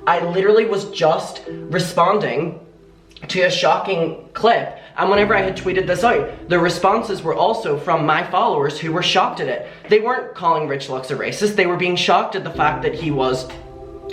I literally was just responding to a shocking clip, and whenever I had tweeted this out, the responses were also from my followers who were shocked at it. They weren't calling Rich Lux a racist, they were being shocked at the fact that he was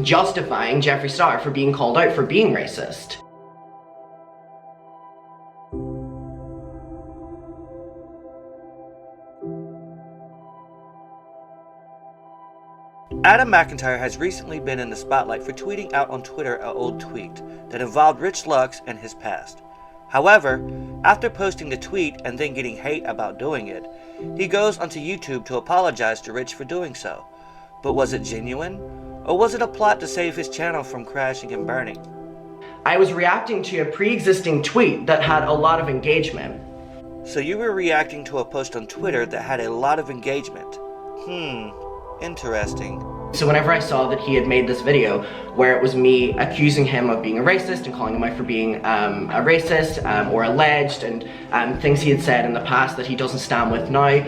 justifying Jeffree Star for being called out for being racist. Adam Mcintyre has recently been in the spotlight for tweeting out on Twitter an old tweet that involved Rich Lux and his past. However, after posting the tweet and then getting hate about doing it, he goes onto YouTube to apologize to Rich for doing so. But was it genuine? Or was it a plot to save his channel from crashing and burning? I was reacting to a pre-existing tweet that had a lot of engagement. So you were reacting to a post on Twitter that had a lot of engagement. Interesting. So whenever I saw that he had made this video where it was me accusing him of being a racist and calling him out for being a racist or alleged and things he had said in the past that he doesn't stand with now.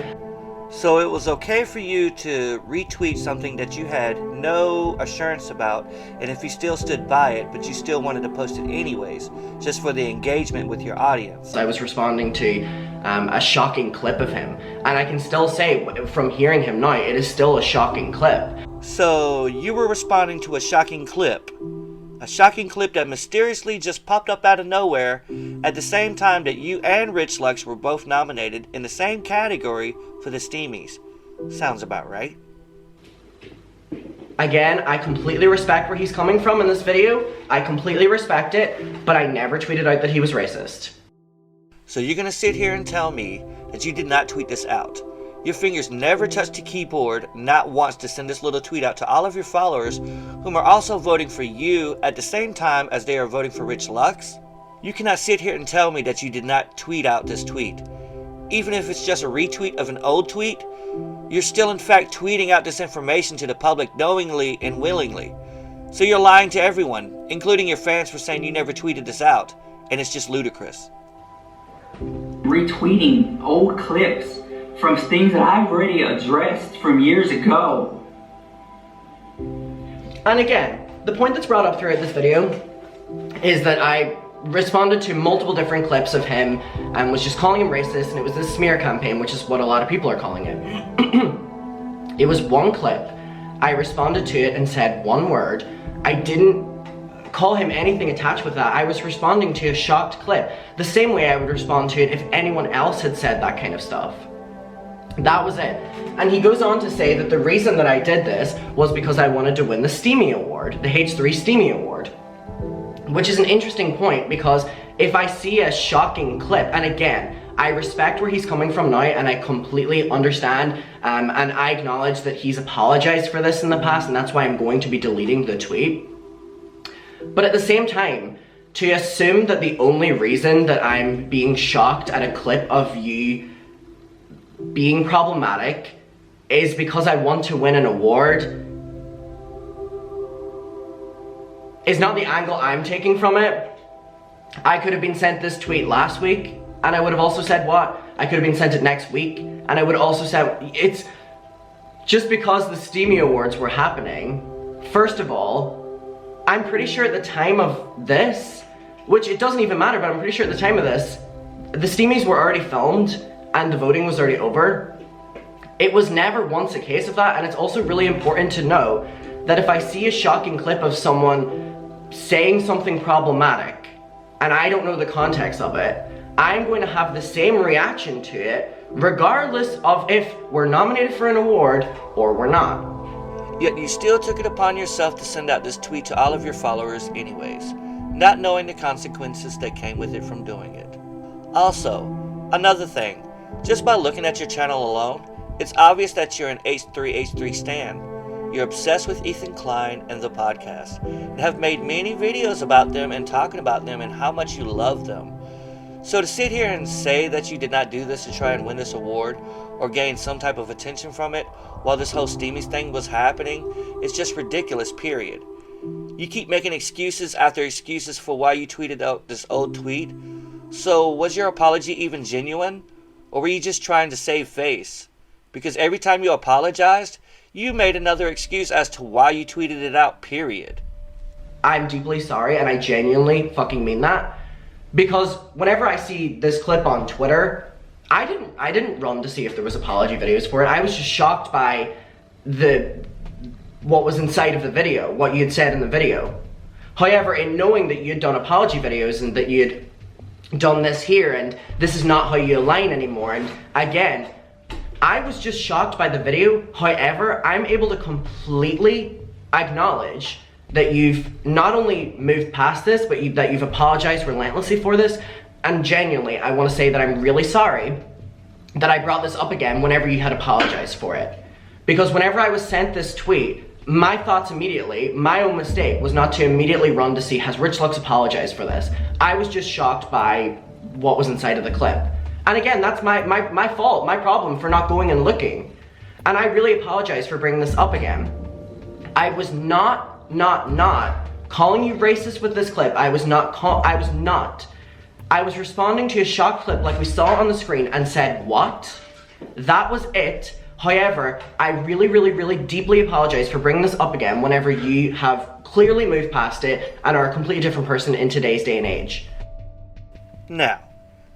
So it was okay for you to retweet something that you had no assurance about, and if you still stood by it, but you still wanted to post it anyways, just for the engagement with your audience. I was responding to a shocking clip of him, and I can still say from hearing him now, it is still a shocking clip. So you were responding to a shocking clip that mysteriously just popped up out of nowhere at the same time that you and Rich Lux were both nominated in the same category for the Steamies. Sounds about right. Again, I completely respect where he's coming from in this video. I completely respect it, but I never tweeted out that he was racist. So you're gonna sit here and tell me that you did not tweet this out? Your fingers never touched the keyboard, not once, to send this little tweet out to all of your followers whom are also voting for you at the same time as they are voting for Rich Lux? You cannot sit here and tell me that you did not tweet out this tweet. Even if it's just a retweet of an old tweet, you're still in fact tweeting out this information to the public knowingly and willingly. So you're lying to everyone, including your fans, for saying you never tweeted this out, and it's just ludicrous. Retweeting old clips from things that I've already addressed from years ago. And again, the point that's brought up throughout this video is that I responded to multiple different clips of him and was just calling him racist, and it was this smear campaign, which is what a lot of people are calling it. It was one clip. I responded to it and said one word. I didn't call him anything attached with that. I was responding to a shocked clip, the same way I would respond to it if anyone else had said that kind of stuff. That was it. And he goes on to say that the reason that I did this was because I wanted to win the Steamy Award, the H3 Steamy Award. Which is an interesting point, because if I see a shocking clip, and again, I respect where he's coming from now and I completely understand and I acknowledge that he's apologized for this in the past, and that's why I'm going to be deleting the tweet. But at the same time, to assume that the only reason that I'm being shocked at a clip of you being problematic is because I want to win an award is not the angle I'm taking from it. I could have been sent this tweet last week, and I would have also said what? I could have been sent it next week, and I would have also said, it's just because the Steamy Awards were happening. First of all, I'm pretty sure at the time of this, which it doesn't even matter, but I'm pretty sure at the time of this, the Steamies were already filmed and the voting was already over. It was never once a case of that, and it's also really important to know that if I see a shocking clip of someone saying something problematic, and I don't know the context of it, I'm going to have the same reaction to it, regardless of if we're nominated for an award or we're not. Yet you still took it upon yourself to send out this tweet to all of your followers anyways, not knowing the consequences that came with it from doing it. Also, another thing, just by looking at your channel alone, it's obvious that you're an H3 stan. You're obsessed with Ethan Klein and the podcast, and have made many videos about them and talking about them and how much you love them. So to sit here and say that you did not do this to try and win this award or gain some type of attention from it while this whole Steamies thing was happening is just ridiculous, period. You keep making excuses after excuses for why you tweeted out this old tweet. So was your apology even genuine? Or were you just trying to save face? Because every time you apologized, you made another excuse as to why you tweeted it out, period. I'm deeply sorry, and I genuinely fucking mean that. Because whenever I see this clip on Twitter, I didn't run to see if there was apology videos for it. I was just shocked by what was inside of the video, what you had said in the video. However, in knowing that you'd done apology videos and that you'd done this here and this is not how you align anymore, and again, I was just shocked by the video. However, I'm able to completely acknowledge that you've not only moved past this, but that you've apologized relentlessly for this. And genuinely, I want to say that I'm really sorry that I brought this up again whenever you had apologized for it. Because whenever I was sent this tweet, my thoughts immediately, my own mistake, was not to immediately run to see, has Rich Lux apologized for this? I was just shocked by what was inside of the clip. And again, that's my fault, my problem for not going and looking. And I really apologize for bringing this up again. I was not calling you racist with this clip. I was responding to a shock clip like we saw on the screen and said, what? That was it. However, I really deeply apologize for bringing this up again whenever you have clearly moved past it and are a completely different person in today's day and age. Now,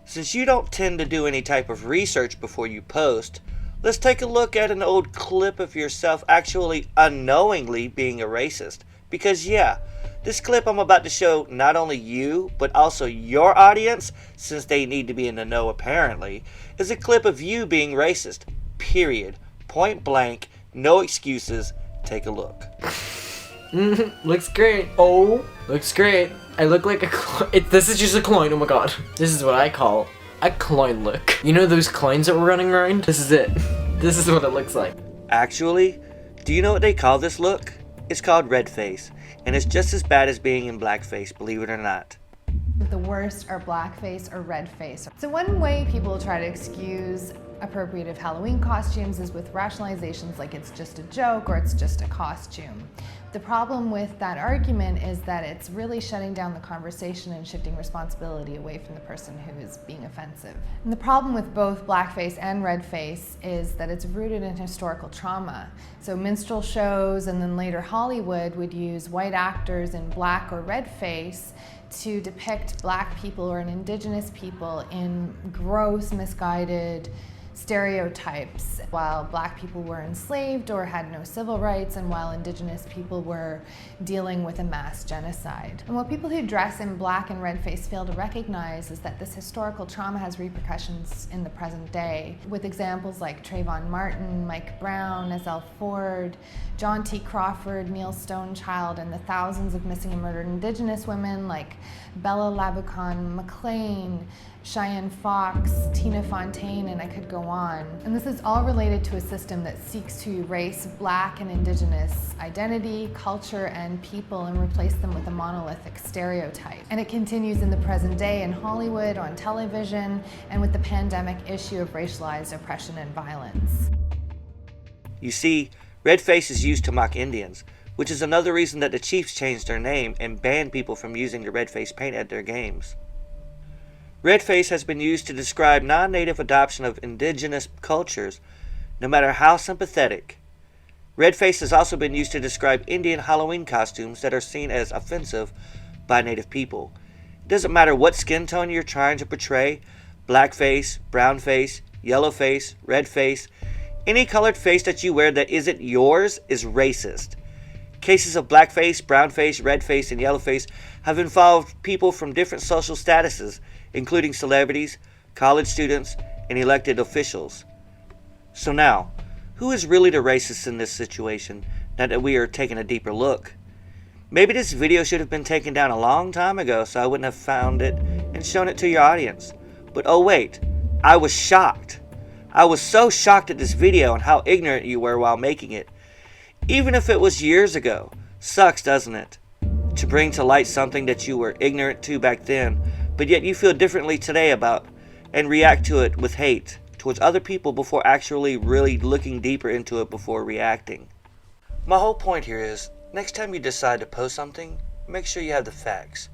since you don't tend to do any type of research before you post, let's take a look at an old clip of yourself actually unknowingly being a racist. Because yeah, this clip I'm about to show not only you, but also your audience, since they need to be in the know apparently, is a clip of you being racist. Period. Point blank. No excuses. Take a look. Looks great. Oh, looks great. I look like a clown. This is just a clown. Oh my god. This is what I call a clown look. You know those clowns that were running around? This is it. This is what it looks like. Actually, do you know what they call this look? It's called red face, and it's just as bad as being in blackface, believe it or not. The worst are blackface or red face. So one way people try to excuse appropriative Halloween costumes is with rationalizations like it's just a joke or it's just a costume. The problem with that argument is that it's really shutting down the conversation and shifting responsibility away from the person who is being offensive. And the problem with both blackface and redface is that it's rooted in historical trauma. So minstrel shows and then later Hollywood would use white actors in black or red face to depict black people or indigenous people in gross, misguided stereotypes, while black people were enslaved or had no civil rights, and while indigenous people were dealing with a mass genocide. And what people who dress in black and red face fail to recognize is that this historical trauma has repercussions in the present day, with examples like Trayvon Martin, Mike Brown, Ezell Ford, John T. Crawford, Neil Stonechild, and the thousands of missing and murdered indigenous women like Bella Labucon McLean, Cheyenne Fox, Tina Fontaine, and I could go on. And this is all related to a system that seeks to erase black and indigenous identity, culture, and people and replace them with a monolithic stereotype. And it continues in the present day in Hollywood, on television, and with the pandemic issue of racialized oppression and violence. You see, red face is used to mock Indians, which is another reason that the Chiefs changed their name and banned people from using the red face paint at their games. Red face has been used to describe non-native adoption of indigenous cultures, no matter how sympathetic. Red face has also been used to describe Indian Halloween costumes that are seen as offensive by native people. It doesn't matter what skin tone you're trying to portray, black face, brown face, yellow face, red face, any colored face that you wear that isn't yours is racist. Cases of blackface, brownface, redface, and yellowface have involved people from different social statuses, including celebrities, college students, and elected officials. So now, who is really the racist in this situation, now that we are taking a deeper look? Maybe this video should have been taken down a long time ago so I wouldn't have found it and shown it to your audience. But oh wait, I was shocked. I was so shocked at this video and how ignorant you were while making it. Even if it was years ago. Sucks, doesn't it? To bring to light something that you were ignorant to back then, but yet you feel differently today about, and react to it with hate towards other people before actually really looking deeper into it before reacting. My whole point here is, next time you decide to post something, make sure you have the facts.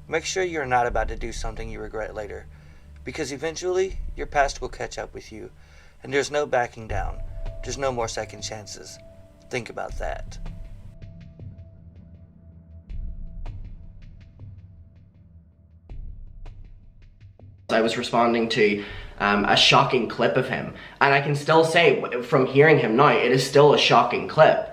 Make sure you're not about to do something you regret later, because eventually your past will catch up with you, and there's no backing down. There's no more second chances. Think about that. I was responding to a shocking clip of him, and I can still say from hearing him now, it is still a shocking clip.